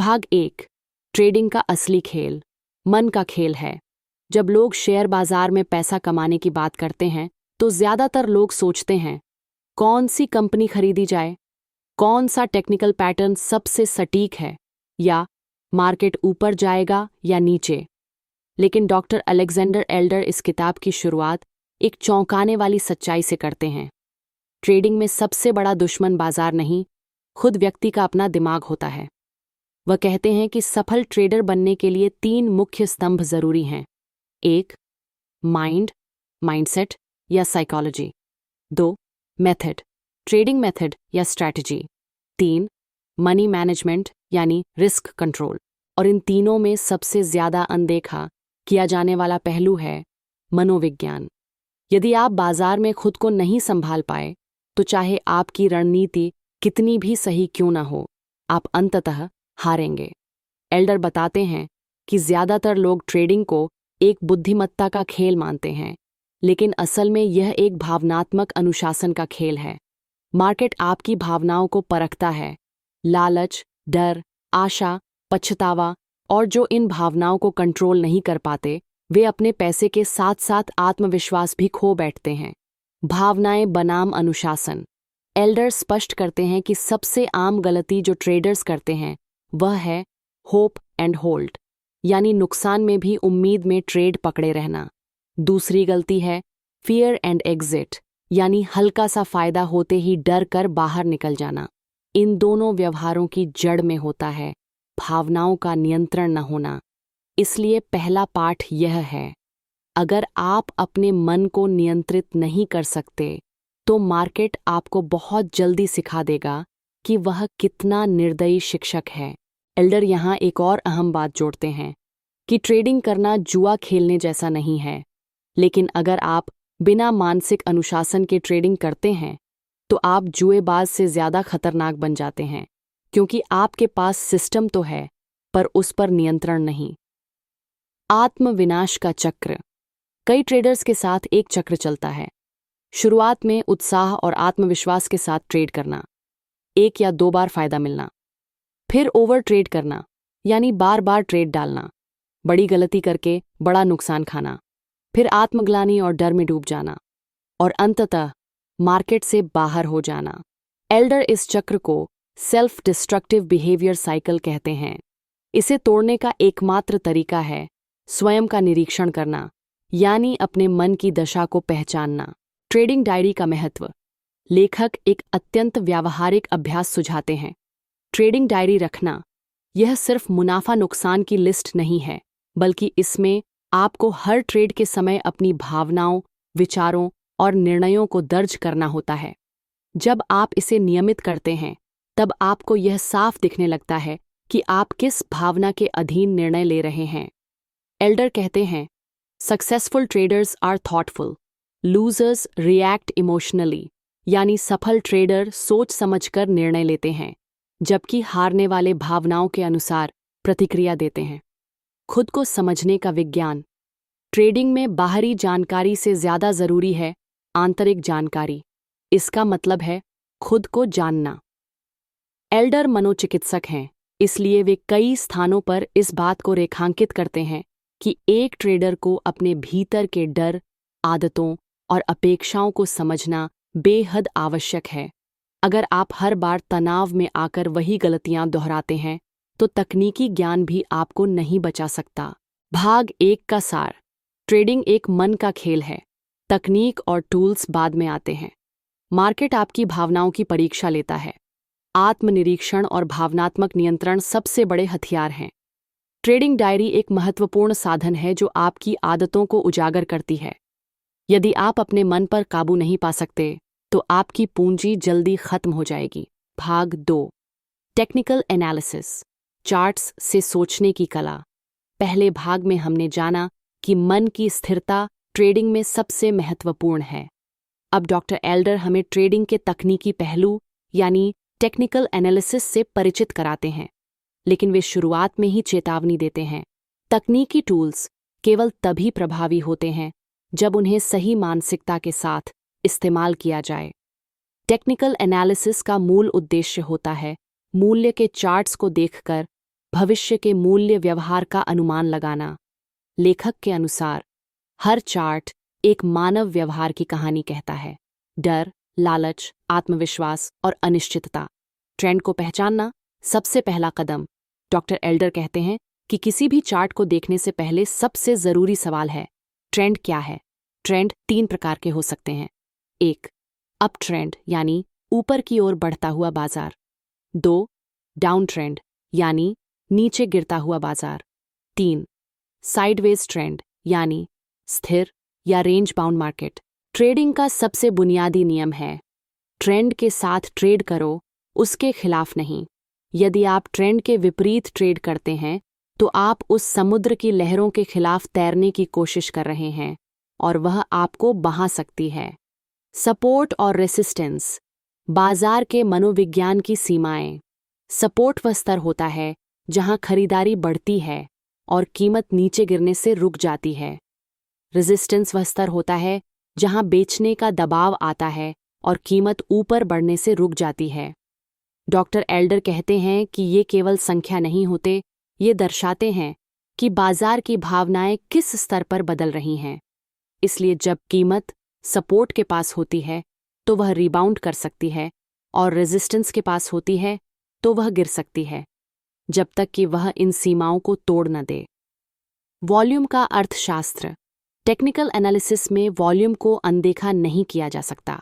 भाग 1। ट्रेडिंग का असली खेल मन का खेल है। जब लोग शेयर बाजार में पैसा कमाने की बात करते हैं तो ज़्यादातर लोग सोचते हैं कौन सी कंपनी खरीदी जाए, कौन सा टेक्निकल पैटर्न सबसे सटीक है, या मार्केट ऊपर जाएगा या नीचे। लेकिन डॉक्टर अलेक्जेंडर एल्डर इस किताब की शुरुआत एक चौंकाने वाली सच्चाई से करते हैं। ट्रेडिंग में सबसे बड़ा दुश्मन बाजार नहीं, खुद व्यक्ति का अपना दिमाग होता है। वह कहते हैं कि सफल ट्रेडर बनने के लिए 3 मुख्य स्तंभ जरूरी हैं। 1. माइंडसेट या साइकोलॉजी। 2. मेथड, ट्रेडिंग मेथड या स्ट्रैटेजी। 3. मनी मैनेजमेंट यानी रिस्क कंट्रोल। और इन तीनों में सबसे ज्यादा अनदेखा किया जाने वाला पहलू है मनोविज्ञान। यदि आप बाजार में खुद को नहीं संभाल पाए तो चाहे आपकी रणनीति कितनी भी सही क्यों ना हो, आप अंततः हारेंगे। एल्डर बताते हैं कि ज्यादातर लोग ट्रेडिंग को एक बुद्धिमत्ता का खेल मानते हैं, लेकिन असल में यह एक भावनात्मक अनुशासन का खेल है। मार्केट आपकी भावनाओं को परखता है। लालच, डर, आशा, पछतावा, और जो इन भावनाओं को कंट्रोल नहीं कर पाते वे अपने पैसे के साथ साथ आत्मविश्वास भी खो बैठते हैं। भावनाएं बनाम अनुशासन। एल्डर स्पष्ट करते हैं कि सबसे आम गलती जो ट्रेडर्स करते हैं वह है होप एंड होल्ड, यानी नुकसान में भी उम्मीद में ट्रेड पकड़े रहना। दूसरी गलती है फियर एंड एग्जिट, यानी हल्का सा फायदा होते ही डर कर बाहर निकल जाना। इन दोनों व्यवहारों की जड़ में होता है भावनाओं का नियंत्रण न होना। इसलिए पहला पाठ यह है, अगर आप अपने मन को नियंत्रित नहीं कर सकते तो मार्केट आपको बहुत जल्दी सिखा देगा कि वह कितना निर्दयी शिक्षक है। एल्डर यहाँ एक और अहम बात जोड़ते हैं कि ट्रेडिंग करना जुआ खेलने जैसा नहीं है, लेकिन अगर आप बिना मानसिक अनुशासन के ट्रेडिंग करते हैं तो आप जुएबाज से ज़्यादा खतरनाक बन जाते हैं, क्योंकि आपके पास सिस्टम तो है पर उस पर नियंत्रण नहीं। आत्मविनाश का चक्र। कई ट्रेडर्स के साथ एक चक्र चलता है। शुरुआत में उत्साह और आत्मविश्वास के साथ ट्रेड करना, 1 या 2 बार फायदा मिलना, फिर ओवर ट्रेड करना, यानी बार बार ट्रेड डालना, बड़ी गलती करके बड़ा नुकसान खाना, फिर आत्मग्लानि और डर में डूब जाना, और अंततः मार्केट से बाहर हो जाना। एल्डर इस चक्र को सेल्फ डिस्ट्रक्टिव बिहेवियर साइकिल कहते हैं। इसे तोड़ने का एकमात्र तरीका है स्वयं का निरीक्षण करना, यानी अपने मन की दशा को पहचानना। ट्रेडिंग डायरी का महत्व। लेखक एक अत्यंत व्यावहारिक अभ्यास सुझाते हैं। ट्रेडिंग डायरी रखना यह सिर्फ मुनाफा नुकसान की लिस्ट नहीं है, बल्कि इसमें आपको हर ट्रेड के समय अपनी भावनाओं, विचारों और निर्णयों को दर्ज करना होता है। जब आप इसे नियमित करते हैं तब आपको यह साफ दिखने लगता है कि आप किस भावना के अधीन निर्णय ले रहे हैं। एल्डर कहते हैं, successful traders are thoughtful, losers react emotionally, यानी सफल ट्रेडर सोच समझकर निर्णय लेते हैं, जबकि हारने वाले भावनाओं के अनुसार प्रतिक्रिया देते हैं। खुद को समझने का विज्ञान। ट्रेडिंग में बाहरी जानकारी से ज़्यादा ज़रूरी है आंतरिक जानकारी। इसका मतलब है खुद को जानना। एल्डर मनोचिकित्सक हैं, इसलिए वे कई स्थानों पर इस बात को रेखांकित करते हैं कि एक ट्रेडर को अपने भीतर के डर, आदतों और अपेक्षाओं को समझना बेहद आवश्यक है। अगर आप हर बार तनाव में आकर वही गलतियां दोहराते हैं तो तकनीकी ज्ञान भी आपको नहीं बचा सकता। भाग 1 का सार। ट्रेडिंग एक मन का खेल है, तकनीक और टूल्स बाद में आते हैं। मार्केट आपकी भावनाओं की परीक्षा लेता है। आत्मनिरीक्षण और भावनात्मक नियंत्रण सबसे बड़े हथियार हैं। ट्रेडिंग डायरी एक महत्वपूर्ण साधन है जो आपकी आदतों को उजागर करती है। यदि आप अपने मन पर काबू नहीं पा सकते तो आपकी पूंजी जल्दी खत्म हो जाएगी। भाग 2। टेक्निकल एनालिसिस, चार्ट्स से सोचने की कला। पहले भाग में हमने जाना कि मन की स्थिरता ट्रेडिंग में सबसे महत्वपूर्ण है। अब डॉक्टर एल्डर हमें ट्रेडिंग के तकनीकी पहलू यानी टेक्निकल एनालिसिस से परिचित कराते हैं, लेकिन वे शुरुआत में ही चेतावनी देते हैं। तकनीकी टूल्स केवल तभी प्रभावी होते हैं जब उन्हें सही मानसिकता के साथ इस्तेमाल किया जाए। टेक्निकल एनालिसिस का मूल उद्देश्य होता है मूल्य के चार्ट्स को देखकर भविष्य के मूल्य व्यवहार का अनुमान लगाना। लेखक के अनुसार हर चार्ट एक मानव व्यवहार की कहानी कहता है। डर, लालच, आत्मविश्वास और अनिश्चितता। ट्रेंड को पहचानना सबसे पहला कदम। डॉक्टर एल्डर कहते हैं कि किसी भी चार्ट को देखने से पहले सबसे जरूरी सवाल है, ट्रेंड क्या है। ट्रेंड 3 प्रकार के हो सकते हैं। 1, अप ट्रेंड यानी ऊपर की ओर बढ़ता हुआ बाजार। 2, डाउन ट्रेंड यानी नीचे गिरता हुआ बाजार। 3, साइडवेज ट्रेंड यानी स्थिर या रेंज बाउंड मार्केट। ट्रेडिंग का सबसे बुनियादी नियम है, ट्रेंड के साथ ट्रेड करो, उसके खिलाफ नहीं। यदि आप ट्रेंड के विपरीत ट्रेड करते हैं तो आप उस समुद्र की लहरों के खिलाफ तैरने की कोशिश कर रहे हैं और वह आपको बहा सकती है। सपोर्ट और रेसिस्टेंस, बाजार के मनोविज्ञान की सीमाएं। सपोर्ट वह स्तर होता है जहां खरीदारी बढ़ती है और कीमत नीचे गिरने से रुक जाती है। रेजिस्टेंस वह स्तर होता है जहां बेचने का दबाव आता है और कीमत ऊपर बढ़ने से रुक जाती है। डॉक्टर एल्डर कहते हैं कि ये केवल संख्या नहीं होते, ये दर्शाते हैं कि बाजार की भावनाएं किस स्तर पर बदल रही हैं। इसलिए जब कीमत सपोर्ट के पास होती है तो वह रिबाउंड कर सकती है और रेजिस्टेंस के पास होती है तो वह गिर सकती है, जब तक कि वह इन सीमाओं को तोड़ न दे। वॉल्यूम का अर्थशास्त्र। टेक्निकल एनालिसिस में वॉल्यूम को अनदेखा नहीं किया जा सकता।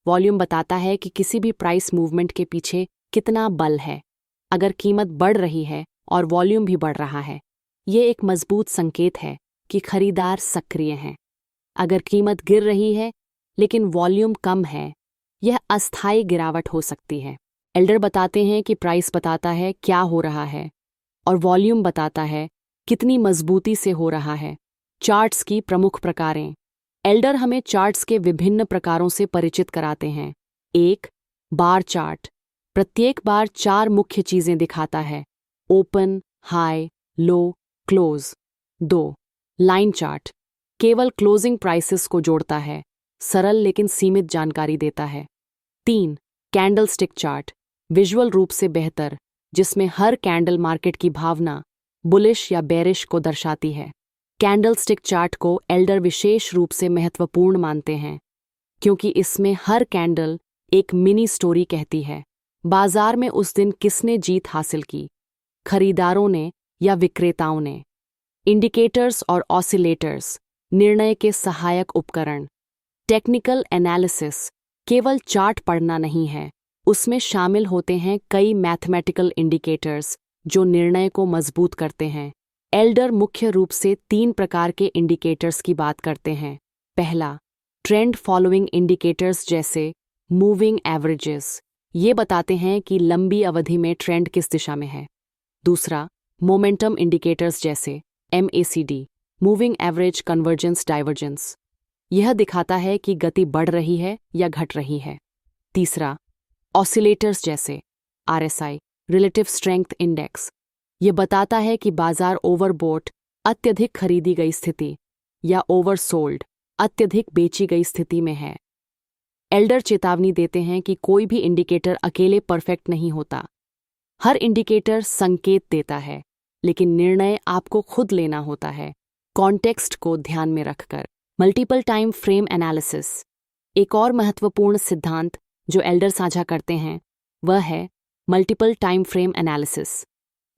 वॉल्यूम बताता है कि किसी भी प्राइस मूवमेंट के पीछे कितना बल है। अगर कीमत बढ़ रही है और वॉल्यूम भी बढ़ रहा है, ये एक मजबूत संकेत है कि खरीदार सक्रिय हैं। अगर कीमत गिर रही है लेकिन वॉल्यूम कम है, यह अस्थायी गिरावट हो सकती है। एल्डर बताते हैं कि प्राइस बताता है क्या हो रहा है और वॉल्यूम बताता है कितनी मजबूती से हो रहा है। चार्ट्स की प्रमुख प्रकारें। एल्डर हमें चार्ट्स के विभिन्न प्रकारों से परिचित कराते हैं। 1, बार चार्ट। प्रत्येक बार 4 मुख्य चीजें दिखाता है, ओपन, हाई, लो, क्लोज। 2, line chart. केवल क्लोजिंग प्राइसेस को जोड़ता है, सरल लेकिन सीमित जानकारी देता है। 3, कैंडलस्टिक चार्ट। विजुअल रूप से बेहतर, जिसमें हर कैंडल मार्केट की भावना, बुलिश या बेरिश को दर्शाती है। कैंडलस्टिक चार्ट को एल्डर विशेष रूप से महत्वपूर्ण मानते हैं क्योंकि इसमें हर कैंडल एक मिनी स्टोरी कहती है। बाजार में उस दिन किसने जीत हासिल की, खरीदारों ने या विक्रेताओं ने। इंडिकेटर्स और ऑसिलेटर्स, निर्णय के सहायक उपकरण। टेक्निकल एनालिसिस केवल चार्ट पढ़ना नहीं है, उसमें शामिल होते हैं कई मैथमेटिकल इंडिकेटर्स जो निर्णय को मजबूत करते हैं। एल्डर मुख्य रूप से 3 प्रकार के इंडिकेटर्स की बात करते हैं। पहला, ट्रेंड फॉलोइंग इंडिकेटर्स जैसे मूविंग एवरेजेस, ये बताते हैं कि लंबी अवधि में ट्रेंड किस दिशा में है। दूसरा, मोमेंटम इंडिकेटर्स जैसे MACD, moving average convergence divergence, यह दिखाता है कि गति बढ़ रही है या घट रही है। तीसरा, ऑसिलेटर्स जैसे RSI, रिलेटिव स्ट्रेंथ इंडेक्स, यह बताता है कि बाजार ओवरबोट, अत्यधिक खरीदी गई स्थिति, या ओवरसोल्ड, अत्यधिक बेची गई स्थिति में है। एल्डर चेतावनी देते हैं कि कोई भी इंडिकेटर अकेले परफेक्ट नहीं होता। हर इंडिकेटर संकेत देता है, लेकिन निर्णय आपको खुद लेना होता है, कॉन्टेक्स्ट को ध्यान में रखकर। Multiple time frame analysis. एक और महत्वपूर्ण सिद्धांत जो एल्डर साझा करते हैं वह है मल्टीपल टाइम फ्रेम एनालिसिस।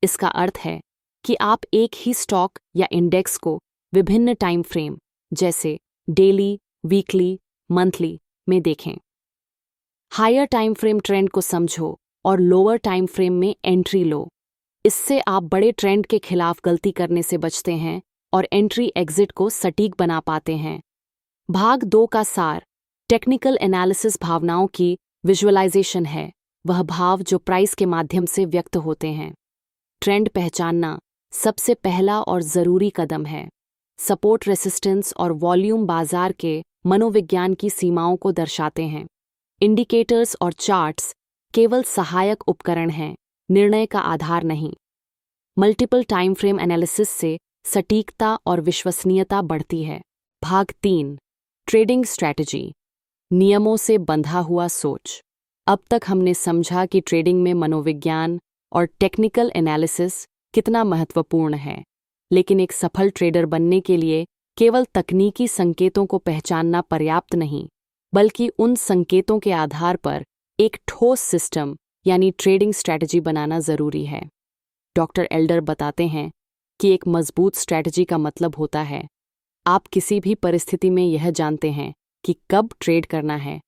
इसका अर्थ है कि आप एक ही स्टॉक या इंडेक्स को विभिन्न टाइम फ्रेम जैसे डेली, वीकली, मंथली में देखें। हायर टाइम फ्रेम ट्रेंड को समझो और लोअर टाइम फ्रेम में एंट्री लो। इससे आप बड़े ट्रेंड के खिलाफ गलती करने से बचते हैं और एंट्री एग्जिट को सटीक बना पाते हैं। भाग 2 का सार टेक्निकल एनालिसिस भावनाओं की विजुअलाइजेशन है, वह भाव जो प्राइस के माध्यम से व्यक्त होते हैं। ट्रेंड पहचानना सबसे पहला और ज़रूरी कदम है। सपोर्ट, रेसिस्टेंस और वॉल्यूम बाजार के मनोविज्ञान की सीमाओं को दर्शाते हैं। इंडिकेटर्स और चार्ट्स केवल सहायक उपकरण हैं, निर्णय का आधार नहीं। मल्टीपल टाइम फ्रेम एनालिसिस से सटीकता और विश्वसनीयता बढ़ती है। भाग 3, ट्रेडिंग स्ट्रैटेजी, नियमों से बंधा हुआ सोच। अब तक हमने समझा कि ट्रेडिंग में मनोविज्ञान, और टेक्निकल एनालिसिस कितना महत्वपूर्ण है। लेकिन एक सफल ट्रेडर बनने के लिए केवल तकनीकी संकेतों को पहचानना पर्याप्त नहीं, बल्कि उन संकेतों के आधार पर एक ठोस सिस्टम यानी ट्रेडिंग स्ट्रैटेजी बनाना जरूरी है। डॉक्टर एल्डर बताते हैं कि एक मजबूत स्ट्रैटेजी का मतलब होता है आप किसी भी परिस्थिति में यह जानते हैं कि कब ट्रेड करना है,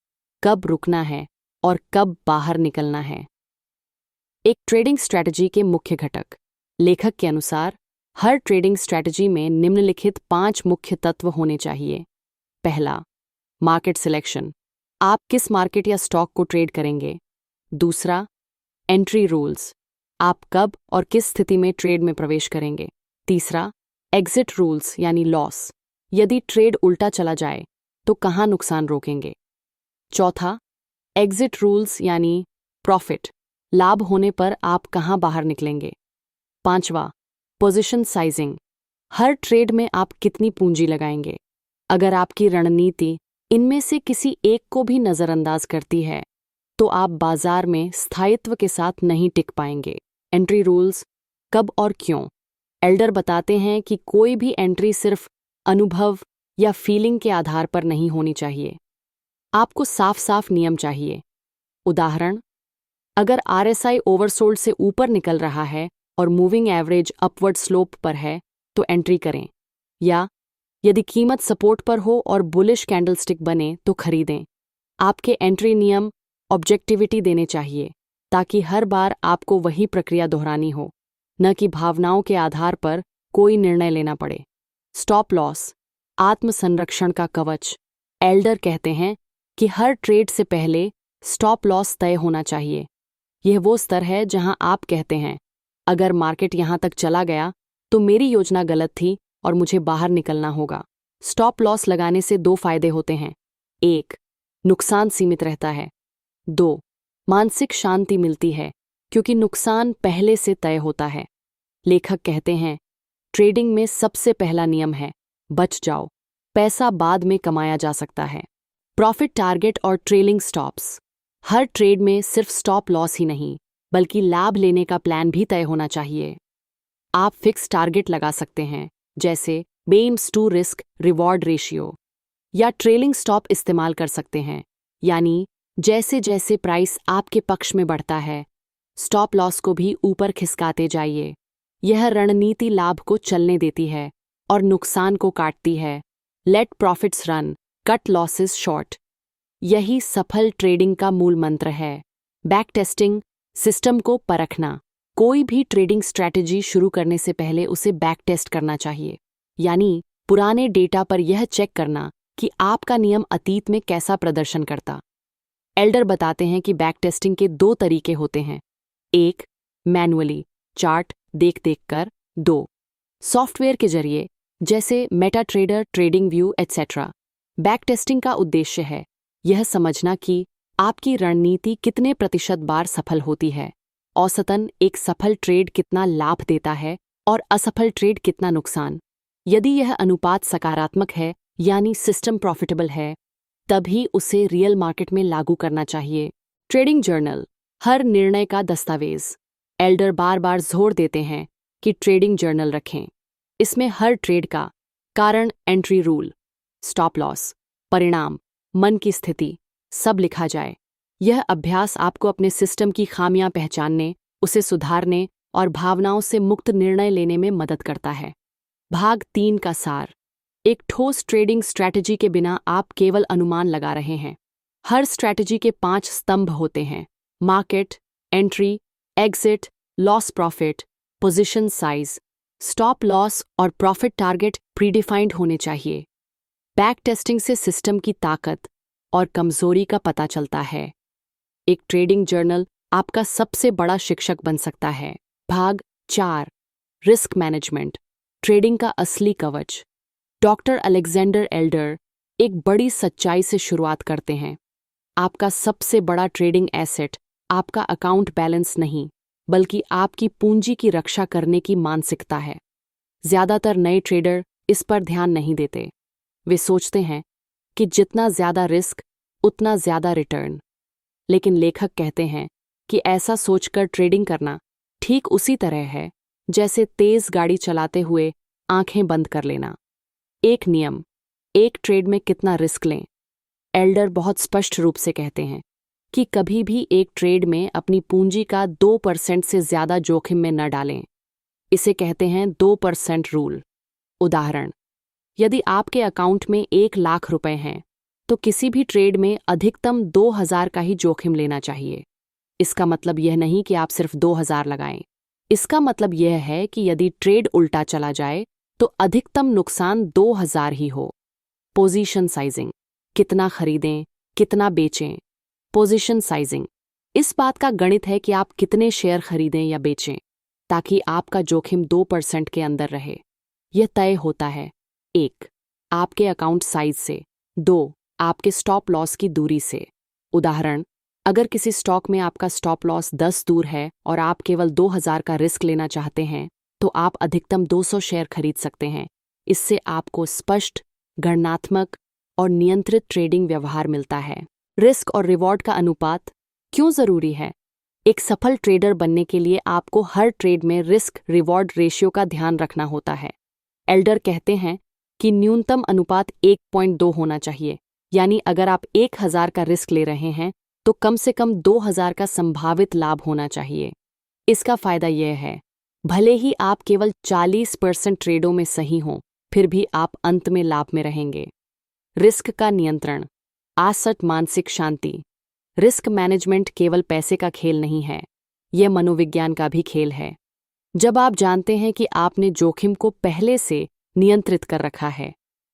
कब रुकना है और कब बाहर निकलना है। एक ट्रेडिंग स्ट्रैटेजी के मुख्य घटक। लेखक के अनुसार हर ट्रेडिंग स्ट्रैटेजी में निम्नलिखित 5 मुख्य तत्व होने चाहिए। पहला, मार्केट सिलेक्शन, आप किस मार्केट या स्टॉक को ट्रेड करेंगे। दूसरा, एंट्री रूल्स, आप कब और किस स्थिति में ट्रेड में प्रवेश करेंगे। तीसरा, एग्जिट रूल्स यानी लॉस, यदि ट्रेड उल्टा चला जाए तो कहाँ नुकसान रोकेंगे। चौथा, एग्जिट रूल्स यानी प्रॉफिट, लाभ होने पर आप कहाँ बाहर निकलेंगे। पांचवा, पोजीशन साइजिंग, हर ट्रेड में आप कितनी पूंजी लगाएंगे। अगर आपकी रणनीति इनमें से किसी एक को भी नज़रअंदाज करती है तो आप बाजार में स्थायित्व के साथ नहीं टिक पाएंगे। एंट्री रूल्स, कब और क्यों। एल्डर बताते हैं कि कोई भी एंट्री सिर्फ अनुभव या फीलिंग के आधार पर नहीं होनी चाहिए। आपको साफ साफ नियम चाहिए। उदाहरण, अगर आरएसआई ओवरसोल्ड से ऊपर निकल रहा है और मूविंग एवरेज अपवर्ड स्लोप पर है तो एंट्री करें, या यदि कीमत सपोर्ट पर हो और बुलिश कैंडलस्टिक बने तो खरीदें। आपके एंट्री नियम ऑब्जेक्टिविटी देने चाहिए ताकि हर बार आपको वही प्रक्रिया दोहरानी हो, न कि भावनाओं के आधार पर कोई निर्णय लेना पड़े। स्टॉप लॉस, आत्मसंरक्षण का कवच। एल्डर कहते हैं कि हर ट्रेड से पहले स्टॉप लॉस तय होना चाहिए। यह वो स्तर है जहां आप कहते हैं, अगर मार्केट यहां तक चला गया तो मेरी योजना गलत थी और मुझे बाहर निकलना होगा। स्टॉप लॉस लगाने से 2 फायदे होते हैं। 1, नुकसान सीमित रहता है। 2, मानसिक शांति मिलती है क्योंकि नुकसान पहले से तय होता है। लेखक कहते हैं, ट्रेडिंग में सबसे पहला नियम है बच जाओ, पैसा बाद में कमाया जा सकता है। प्रॉफिट टारगेट और ट्रेलिंग स्टॉप्स, हर ट्रेड में सिर्फ स्टॉप लॉस ही नहीं बल्कि लाभ लेने का प्लान भी तय होना चाहिए। आप फिक्स टारगेट लगा सकते हैं, जैसे बेम्स टू रिस्क रिवॉर्ड रेशियो, या ट्रेलिंग स्टॉप इस्तेमाल कर सकते हैं, यानी जैसे जैसे प्राइस आपके पक्ष में बढ़ता है स्टॉप लॉस को भी ऊपर खिसकाते जाइए। यह रणनीति लाभ को चलने देती है और नुकसान को काटती है। Let profits run, cut losses short, यही सफल ट्रेडिंग का मूल मंत्र है। बैक टेस्टिंग, सिस्टम को परखना, कोई भी ट्रेडिंग स्ट्रैटेजी शुरू करने से पहले उसे बैक टेस्ट करना चाहिए, यानी पुराने डेटा पर यह चेक करना कि आपका नियम अतीत में कैसा प्रदर्शन करता। एल्डर बताते हैं कि बैक टेस्टिंग के 2 तरीके होते हैं। 1, मैनुअली, चार्ट देख देख कर। 2, सॉफ्टवेयर के जरिए, जैसे MetaTrader, trading view etcetera. Back testing का उद्देश्य है यह समझना कि आपकी रणनीति कितने प्रतिशत बार सफल होती है, औसतन एक सफल ट्रेड कितना लाभ देता है और असफल ट्रेड कितना नुकसान। यदि यह अनुपात सकारात्मक है यानी सिस्टम प्रॉफिटेबल है, तभी उसे रियल मार्केट में लागू करना चाहिए। ट्रेडिंग जर्नल, हर निर्णय का दस्तावेज। एल्डर बार बार जोर देते हैं कि ट्रेडिंग जर्नल रखें। इसमें हर ट्रेड का कारण, एंट्री रूल, स्टॉप लॉस, परिणाम, मन की स्थिति सब लिखा जाए। यह अभ्यास आपको अपने सिस्टम की खामियां पहचानने, उसे सुधारने और भावनाओं से मुक्त निर्णय लेने में मदद करता है। भाग 3 का सार। एक ठोस ट्रेडिंग स्ट्रैटेजी के बिना आप केवल अनुमान लगा रहे हैं। हर स्ट्रैटेजी के 5 स्तंभ होते हैं: market, entry, exit, loss profit, position size, stop loss और प्रॉफिट टारगेट प्रीडिफाइंड होने चाहिए। बैक टेस्टिंग से सिस्टम की ताकत और कमजोरी का पता चलता है। एक ट्रेडिंग जर्नल आपका सबसे बड़ा शिक्षक बन सकता है। भाग 4, रिस्क मैनेजमेंट, ट्रेडिंग का असली कवच। डॉक्टर अलेक्जेंडर एल्डर एक बड़ी सच्चाई से शुरुआत करते हैं। आपका सबसे बड़ा ट्रेडिंग एसेट आपका अकाउंट बैलेंस नहीं, बल्कि आपकी पूंजी की रक्षा करने की मानसिकता है। ज्यादातर नए ट्रेडर इस पर ध्यान नहीं देते। वे सोचते हैं कि जितना ज्यादा रिस्क उतना ज्यादा रिटर्न। लेकिन लेखक कहते हैं कि ऐसा सोचकर ट्रेडिंग करना ठीक उसी तरह है जैसे तेज गाड़ी चलाते हुए आंखें बंद कर लेना। एक नियम, एक ट्रेड में कितना रिस्क लें। एल्डर बहुत स्पष्ट रूप से कहते हैं कि कभी भी एक ट्रेड में अपनी पूंजी का 2% से ज्यादा जोखिम में न डालें। इसे कहते हैं 2% रूल। उदाहरण, यदि आपके अकाउंट में 1 लाख रुपए हैं तो किसी भी ट्रेड में अधिकतम 2000 का ही जोखिम लेना चाहिए। इसका मतलब यह नहीं कि आप सिर्फ 2000 लगाएं। इसका मतलब यह है कि यदि ट्रेड उल्टा चला जाए तो अधिकतम नुकसान 2000 ही हो। पोजीशन साइजिंग, कितना खरीदें, कितना बेचें। पोजीशन साइजिंग इस बात का गणित है कि आप कितने शेयर खरीदें या बेचें ताकि आपका जोखिम 2% के अंदर रहे। यह तय होता है 1. आपके अकाउंट साइज से, 2. आपके स्टॉप लॉस की दूरी से। उदाहरण, अगर किसी स्टॉक में आपका स्टॉप लॉस 10 दूर है और आप केवल 2000 का रिस्क लेना चाहते हैं तो आप अधिकतम 200 शेयर खरीद सकते हैं। इससे आपको स्पष्ट, गणनात्मक और नियंत्रित ट्रेडिंग व्यवहार मिलता है। रिस्क और रिवॉर्ड का अनुपात क्यों जरूरी है? एक सफल ट्रेडर बनने के लिए आपको हर ट्रेड में रिस्क रिवॉर्ड रेशियो का ध्यान रखना होता है। एल्डर कहते हैं कि न्यूनतम अनुपात 1.2 होना चाहिए, यानी अगर आप 1000 का रिस्क ले रहे हैं तो कम से कम 2000 का संभावित लाभ होना चाहिए। इसका फायदा यह है, भले ही आप केवल 40% ट्रेडों में सही हों, फिर भी आप अंत में लाभ में रहेंगे। रिस्क का नियंत्रण, आसट मानसिक शांति। रिस्क मैनेजमेंट केवल पैसे का खेल नहीं है, यह मनोविज्ञान का भी खेल है। जब आप जानते हैं कि आपने जोखिम को पहले से नियंत्रित कर रखा है,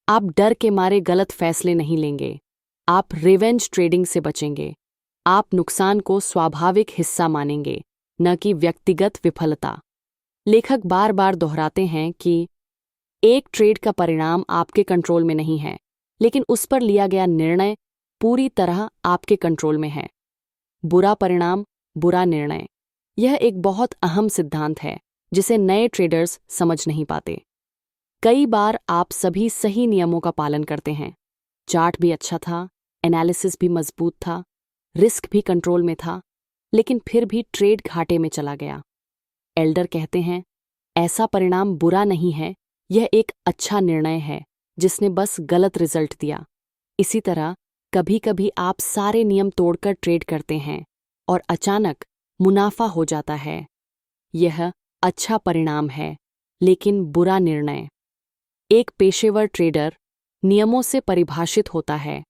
आप डर के मारे गलत फैसले नहीं लेंगे, आप रिवेंज ट्रेडिंग से बचेंगे, आप नुकसान को स्वाभाविक हिस्सा मानेंगे, न कि व्यक्तिगत विफलता। लेखक बार बार दोहराते हैं कि एक ट्रेड का परिणाम आपके कंट्रोल में नहीं है, लेकिन उस पर लिया गया निर्णय पूरी तरह आपके कंट्रोल में है। बुरा परिणाम, बुरा निर्णय, यह एक बहुत अहम सिद्धांत है जिसे नए ट्रेडर्स समझ नहीं पाते। कई बार आप सभी सही नियमों का पालन करते हैं, चार्ट भी अच्छा था, एनालिसिस भी मजबूत था, रिस्क भी कंट्रोल में था, लेकिन फिर भी ट्रेड घाटे में चला गया। एल्डर कहते हैं, ऐसा परिणाम बुरा नहीं है, यह एक अच्छा निर्णय है जिसने बस गलत रिजल्ट दिया। इसी तरह कभी कभी आप सारे नियम तोड़कर ट्रेड करते हैं और अचानक मुनाफा हो जाता है। यह अच्छा परिणाम है, लेकिन बुरा निर्णय। एक पेशेवर ट्रेडर नियमों से परिभाषित होता है,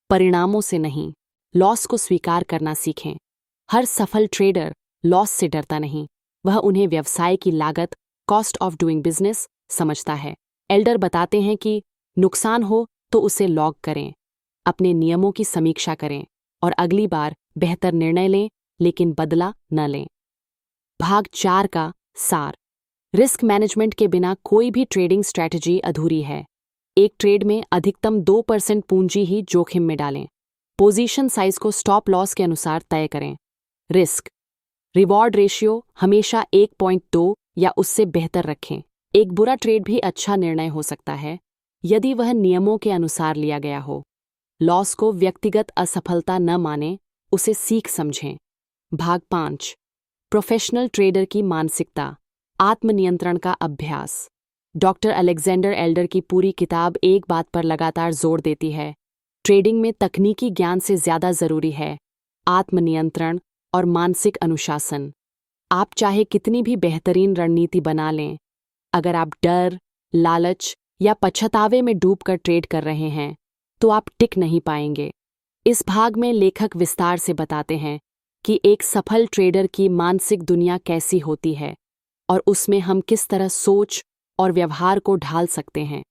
परिणामों से नहीं। लॉस को स्वीकार करना सीखें। हर सफल ट्रेडर लॉस से डरता नहीं, वह उन्हें व्यवसाय की लागत, कॉस्ट ऑफ डूइंग बिजनेस समझता है। एल्डर बताते हैं कि नुकसान हो तो उसे लॉग करें, अपने नियमों की समीक्षा करें और अगली बार बेहतर निर्णय लें, लेकिन बदला न लें। भाग 4 का सार। रिस्क मैनेजमेंट के बिना कोई भी ट्रेडिंग स्ट्रैटेजी अधूरी है। एक ट्रेड में अधिकतम 2% पूंजी ही जोखिम में डालें। पोजीशन साइज को स्टॉप लॉस के अनुसार तय करें। रिस्क रिवॉर्ड रेशियो हमेशा 1.2 या उससे बेहतर रखें। एक बुरा ट्रेड भी अच्छा निर्णय हो सकता है यदि वह नियमों के अनुसार लिया गया हो। लॉस को व्यक्तिगत असफलता न मानें, उसे सीख समझें। भाग 5, प्रोफेशनल ट्रेडर की मानसिकता, आत्मनियंत्रण का अभ्यास। डॉक्टर अलेक्जेंडर एल्डर की पूरी किताब एक बात पर लगातार जोर देती है, ट्रेडिंग में तकनीकी ज्ञान से ज्यादा जरूरी है आत्मनियंत्रण और मानसिक अनुशासन। आप चाहे कितनी भी बेहतरीन रणनीति बना लें, अगर आप डर, लालच या पछतावे में डूबकर ट्रेड कर रहे हैं तो आप टिक नहीं पाएंगे। इस भाग में लेखक विस्तार से बताते हैं कि एक सफल ट्रेडर की मानसिक दुनिया कैसी होती है और उसमें हम किस तरह सोच और व्यवहार को ढाल सकते हैं।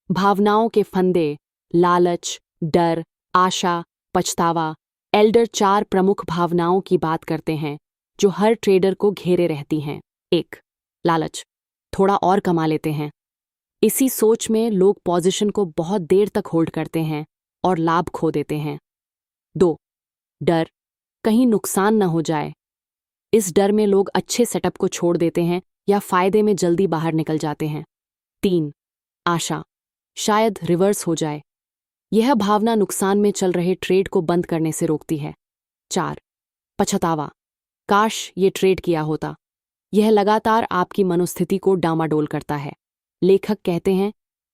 भावनाओं के फंदे, लालच, डर, आशा, पछतावा। एल्डर 4 प्रमुख भावनाओं की बात करते हैं जो हर ट्रेडर को घेरे रहती हैं। 1. लालच, थोड़ा और कमा लेते हैं। इसी सोच में लोग पोजीशन को बहुत देर तक होल्ड करते हैं और लाभ खो देते हैं। 2. डर, कहीं नुकसान न हो जाए। इस डर में लोग अच्छे सेटअप को छोड़ देते हैं या फायदे में जल्दी बाहर निकल जाते हैं। 3. आशा, शायद रिवर्स हो जाए। यह भावना नुकसान में चल रहे ट्रेड को बंद करने से रोकती है। 4. पछतावा, काश ये ट्रेड किया होता। यह लगातार आपकी मनोस्थिति को डामाडोल करता है। लेखक कहते हैं,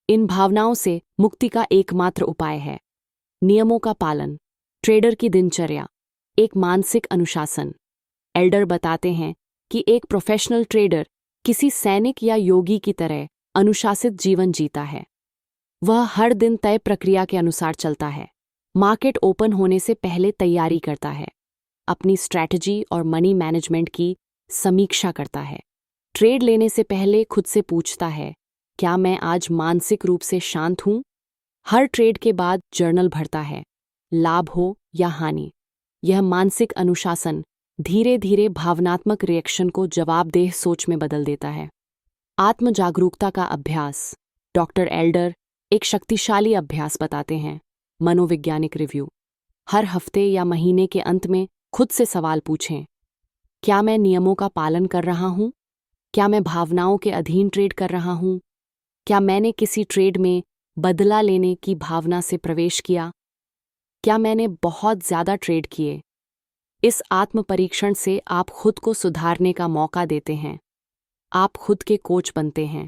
इन भावनाओं से मुक्ति का एकमात्र उपाय है नियमों का पालन, ट्रेडर की दिनचर्या, एक मानसिक अनुशासन। एल्डर बताते हैं कि एक प्रोफेशनल ट्रेडर किसी सैनिक या योगी की तरह अनुशासित जीवन जीता है। वह हर दिन तय प्रक्रिया के अनुसार चलता है, मार्केट ओपन होने से पहले तैयारी करता है, अपनी स्ट्रैटेजी और मनी मैनेजमेंट की समीक्षा करता है, ट्रेड लेने से पहले खुद से पूछता है, क्या मैं आज मानसिक रूप से शांत हूं? हर ट्रेड के बाद जर्नल भरता है, लाभ हो या हानि। यह मानसिक अनुशासन धीरे धीरे भावनात्मक रिएक्शन को जवाबदेह सोच में बदल देता है। आत्म जागरूकता का अभ्यास। डॉक्टर एल्डर एक शक्तिशाली अभ्यास बताते हैं। मनोवैज्ञानिक रिव्यू। हर हफ्ते या महीने के अंत में खुद से सवाल पूछें, क्या मैं नियमों का पालन कर रहा हूं? क्या मैं भावनाओं के अधीन ट्रेड कर रहा हूं? क्या मैंने किसी ट्रेड में बदला लेने की भावना से प्रवेश किया? क्या मैंने बहुत ज़्यादा ट्रेड किए? इस आत्म परीक्षण से आप खुद को सुधारने का मौका देते हैं। आप खुद के कोच बनते हैं।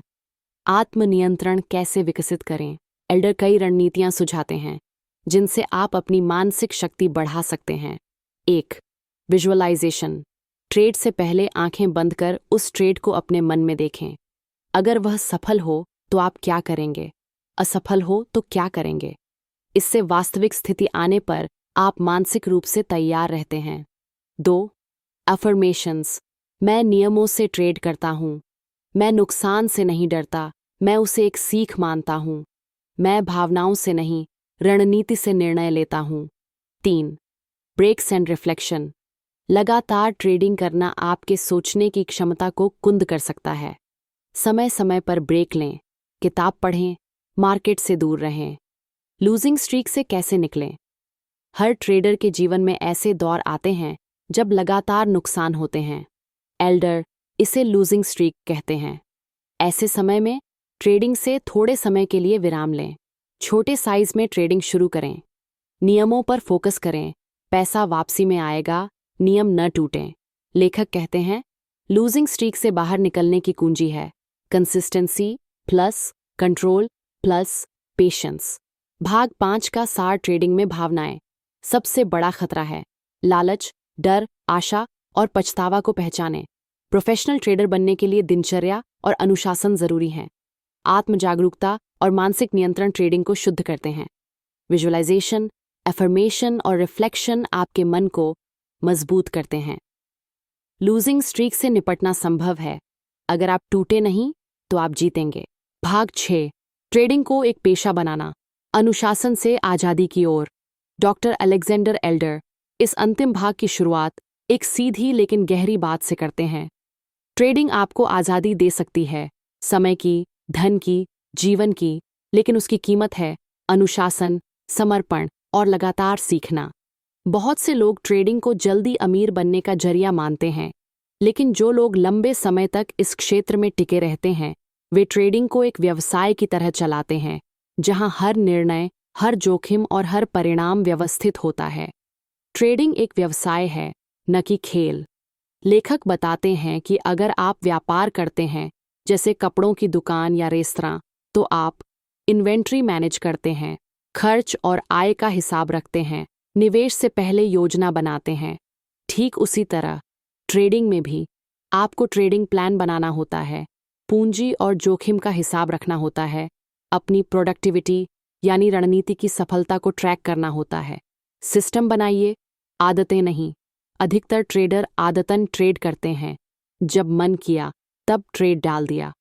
आत्मनियंत्रण कैसे विकसित करें? एल्डर कई रणनीतियां सुझाते हैं जिनसे आप अपनी मानसिक शक्ति बढ़ा सकते हैं। 1. विजुअलाइजेशन। ट्रेड से पहले आंखें बंद कर उस ट्रेड को अपने मन में देखें। अगर वह सफल हो तो आप क्या करेंगे? असफल हो तो क्या करेंगे? इससे वास्तविक स्थिति आने पर आप मानसिक रूप से तैयार रहते हैं। 2. अफर्मेशंस। मैं नियमों से ट्रेड करता हूँ। मैं नुकसान से नहीं डरता, मैं उसे एक सीख मानता हूँ। मैं भावनाओं से नहीं, रणनीति से निर्णय लेता हूँ। 3. Breaks and reflection. लगातार ट्रेडिंग करना आपके सोचने की क्षमता को कुंद कर सकता है। समय समय पर ब्रेक लें, किताब पढ़ें, मार्केट से दूर रहें। लूजिंग स्ट्रीक से कैसे निकलें? हर ट्रेडर के जीवन में ऐसे दौर आते हैं जब लगातार नुकसान होते हैं। एल्डर इसे लूजिंग स्ट्रीक कहते हैं। ऐसे समय में ट्रेडिंग से थोड़े समय के लिए विराम लें। छोटे साइज में ट्रेडिंग शुरू करें। नियमों पर फोकस करें, पैसा वापसी में आएगा, नियम न टूटें। लेखक कहते हैं, लूजिंग स्ट्रीक से बाहर निकलने की कुंजी है consistency plus control plus patience. भाग 5 का सार। ट्रेडिंग में भावनाएं सबसे बड़ा खतरा है। लालच, डर, आशा और पछतावा को पहचानें। प्रोफेशनल ट्रेडर बनने के लिए दिनचर्या और अनुशासन जरूरी हैं। आत्म जागरूकता और मानसिक नियंत्रण ट्रेडिंग को शुद्ध करते हैं। विजुअलाइजेशन, एफर्मेशन और रिफ्लेक्शन आपके मन को मजबूत करते हैं। लूजिंग स्ट्रीक से निपटना संभव है। अगर आप टूटे नहीं तो आप जीतेंगे। भाग 6। ट्रेडिंग को एक पेशा बनाना, अनुशासन से आज़ादी की ओर। डॉक्टर अलेक्जेंडर एल्डर इस अंतिम भाग की शुरुआत एक सीधी लेकिन गहरी बात से करते हैं। ट्रेडिंग आपको आज़ादी दे सकती है, समय की, धन की, जीवन की, लेकिन उसकी कीमत है अनुशासन, समर्पण और लगातार सीखना। बहुत से लोग ट्रेडिंग को जल्दी अमीर बनने का जरिया मानते हैं, लेकिन जो लोग लंबे समय तक इस क्षेत्र में टिके रहते हैं, वे ट्रेडिंग को एक व्यवसाय की तरह चलाते हैं, जहां हर निर्णय, हर जोखिम और हर परिणाम व्यवस्थित होता है। ट्रेडिंग एक व्यवसाय है, न कि खेल। लेखक बताते हैं कि अगर आप व्यापार करते हैं, जैसे कपड़ों की दुकान या रेस्तरां, तो आप इन्वेंट्री मैनेज करते हैं, खर्च और आय का हिसाब रखते हैं, निवेश से पहले योजना बनाते हैं। ठीक उसी तरह ट्रेडिंग में भी आपको ट्रेडिंग प्लान बनाना होता है, पूंजी और जोखिम का हिसाब रखना होता है, अपनी प्रोडक्टिविटी यानी रणनीति की सफलता को ट्रैक करना होता है। सिस्टम बनाइए, आदतें नहीं। अधिकतर ट्रेडर आदतन ट्रेड करते हैं, जब मन किया तब ट्रेड डाल दिया,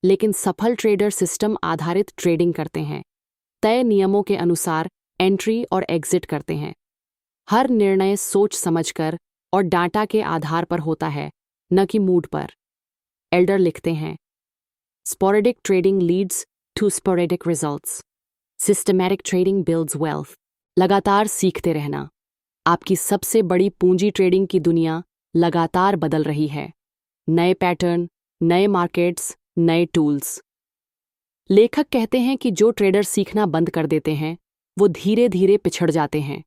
लेकिन सफल ट्रेडर सिस्टम आधारित ट्रेडिंग करते हैं, तय नियमों के अनुसार एंट्री और एग्जिट करते हैं। हर निर्णय सोच समझकर और डाटा के आधार पर होता है, न कि मूड पर। एल्डर लिखते हैं, sporadic trading leads to sporadic results, systematic trading builds wealth. लगातार सीखते रहना। आपकी सबसे बड़ी पूंजी ट्रेडिंग की दुनिया लगातार बदल रही है। नए पैटर्न, नए मार्केट्स, नए टूल्स। लेखक कहते हैं कि जो ट्रेडर सीखना बंद कर देते हैं, वो धीरे धीरे पिछड़ जाते हैं।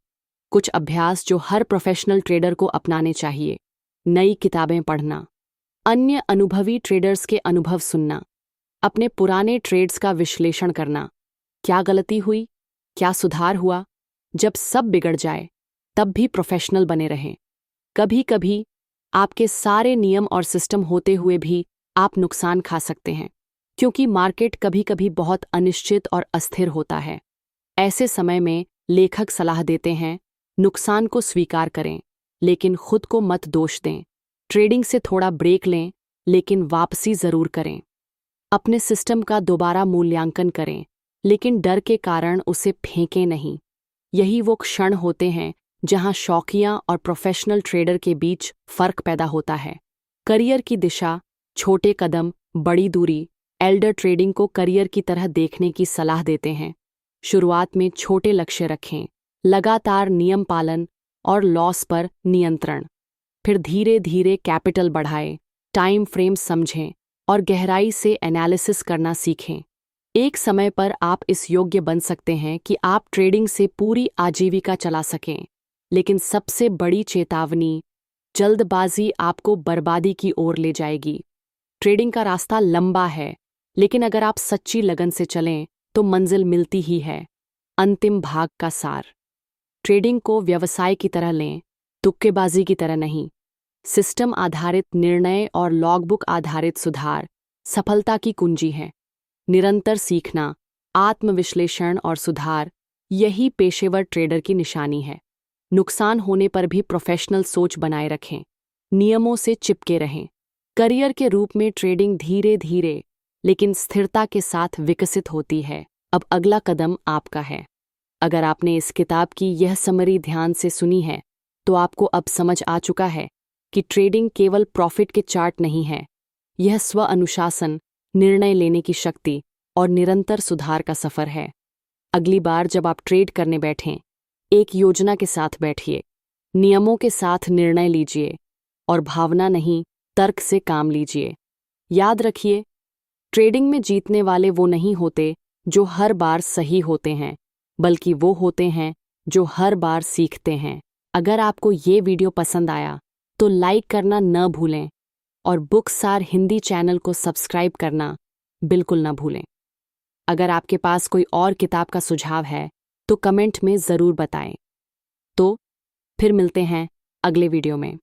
कुछ अभ्यास जो हर प्रोफेशनल ट्रेडर को अपनाने चाहिए। नई किताबें पढ़ना, अन्य अनुभवी ट्रेडर्स के अनुभव सुनना, अपने पुराने ट्रेड्स का विश्लेषण करना, क्या गलती हुई, क्या सुधार हुआ। जब सब बिगड़ जाए तब भी प्रोफेशनल बने रहें। कभी कभी आपके सारे नियम और सिस्टम होते हुए भी आप नुकसान खा सकते हैं, क्योंकि मार्केट कभी कभी बहुत अनिश्चित और अस्थिर होता है। ऐसे समय में लेखक सलाह देते हैं, नुकसान को स्वीकार करें लेकिन खुद को मत दोष दें। ट्रेडिंग से थोड़ा ब्रेक लें लेकिन वापसी जरूर करें। अपने सिस्टम का दोबारा मूल्यांकन करें लेकिन डर के कारण उसे फेंकें नहीं। यही वो क्षण होते हैं जहां शौकिया और प्रोफेशनल ट्रेडर के बीच फर्क पैदा होता है। करियर की दिशा, छोटे कदम, बड़ी दूरी। एल्डर ट्रेडिंग को करियर की तरह देखने की सलाह देते हैं। शुरुआत में छोटे लक्ष्य रखें, लगातार नियम पालन और लॉस पर नियंत्रण। फिर धीरे धीरे कैपिटल बढ़ाएं, टाइम फ्रेम समझें और गहराई से एनालिसिस करना सीखें। एक समय पर आप इस योग्य बन सकते हैं कि आप ट्रेडिंग से पूरी आजीविका चला सकें। लेकिन सबसे बड़ी चेतावनी, जल्दबाजी आपको बर्बादी की ओर ले जाएगी। ट्रेडिंग का रास्ता लंबा है, लेकिन अगर आप सच्ची लगन से चलें तो मंजिल मिलती ही है। अंतिम भाग का सार, ट्रेडिंग को व्यवसाय की तरह लें, तुक्केबाजी की तरह नहीं। सिस्टम आधारित निर्णय और लॉगबुक आधारित सुधार सफलता की कुंजी है। निरंतर सीखना, आत्मविश्लेषण और सुधार, यही पेशेवर ट्रेडर की निशानी है। नुकसान होने पर भी प्रोफेशनल सोच बनाए रखें, नियमों से चिपके रहें। करियर के रूप में ट्रेडिंग धीरे धीरे लेकिन स्थिरता के साथ विकसित होती है। अब अगला कदम आपका है। अगर आपने इस किताब की यह समरी ध्यान से सुनी है तो आपको अब समझ आ चुका है कि ट्रेडिंग केवल प्रॉफिट के चार्ट नहीं है। यह स्व अनुशासन, निर्णय लेने की शक्ति और निरंतर सुधार का सफर है। अगली बार जब आप ट्रेड करने बैठें, एक योजना के साथ बैठिए, नियमों के साथ निर्णय लीजिए और भावना नहीं, तर्क से काम लीजिए। याद रखिए, ट्रेडिंग में जीतने वाले वो नहीं होते जो हर बार सही होते हैं, बल्कि वो होते हैं जो हर बार सीखते हैं। अगर आपको ये वीडियो पसंद आया तो लाइक करना न भूलें और बुकसार हिंदी चैनल को सब्सक्राइब करना बिल्कुल न भूलें। अगर आपके पास कोई और किताब का सुझाव है तो कमेंट में ज़रूर बताएं। तो फिर मिलते हैं अगले वीडियो में।